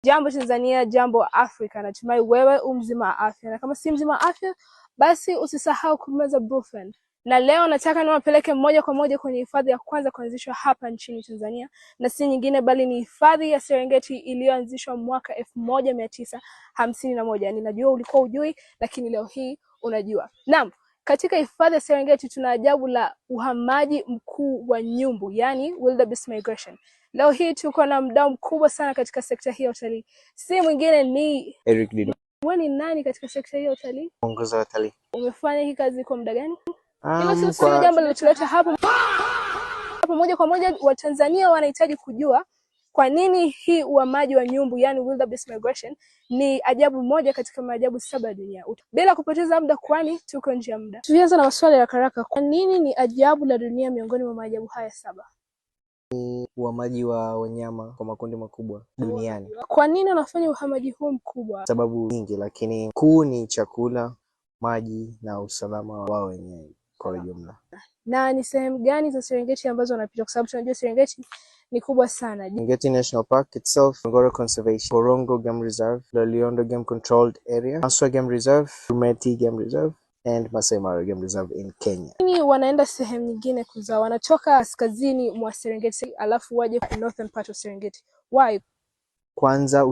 Jambo Tanzania, jambo Afrika. Natumai wewe mzima wa afya, na kama si mzima wa afya basi usisahau kumeza Brufen. Na leo nataka niwapeleke moja kwa moja kwenye hifadhi ya kwanza kuanzishwa hapa nchini Tanzania, na si nyingine bali ni hifadhi ya Serengeti iliyoanzishwa mwaka 1951. Ninajua ulikuwa ujui, lakini leo hii unajua. Naam, katika hifadhi ya Serengeti tuna ajabu la uhamaji mkuu wa nyumbu, yani wildebeest migration. Leo hii tuko na mdau mkubwa sana katika sekta hii ya utalii. Si mwingine ni Eric Dido. Wewe ni nani katika sekta hii ya utalii? Mwongoza wa utalii. Umefanya hii kazi kwa muda gani? Hilo sio jambo lilotuleta hapo moja kwa moja. Watanzania wanahitaji kujua kwa nini hii uhamaji wa nyumbu, yani wildebeest migration, ni ajabu moja katika maajabu 7 ya dunia. Bila kupoteza muda, kwani tuko nje ya muda, tuanze na maswali ya haraka. Kwa nini ni ajabu la dunia miongoni mwa maajabu haya 7? Uhamaji wa wanyama kwa makundi makubwa duniani. Kwa nini unafanya uhamaji huu mkubwa? Sababu nyingi, lakini kuu ni chakula, maji na usalama wao wenyewe kwa ujumla. Na ni sehemu gani za Serengeti ambazo wanapita, kwa sababu tunajua Serengeti ni kubwa sana? Serengeti National Park itself, Ngorongoro Conservation, Borongo Game Reserve, Loliondo Game Controlled Area, Maswa Game Reserve, Rumeti Game Reserve and Masai Mara Game Reserve in Kenya. Nini wanaenda sehemu nyingine kuzaa? Wanatoka kaskazini mwa Serengeti alafu waje ku northern part of Serengeti. Why? Kwanza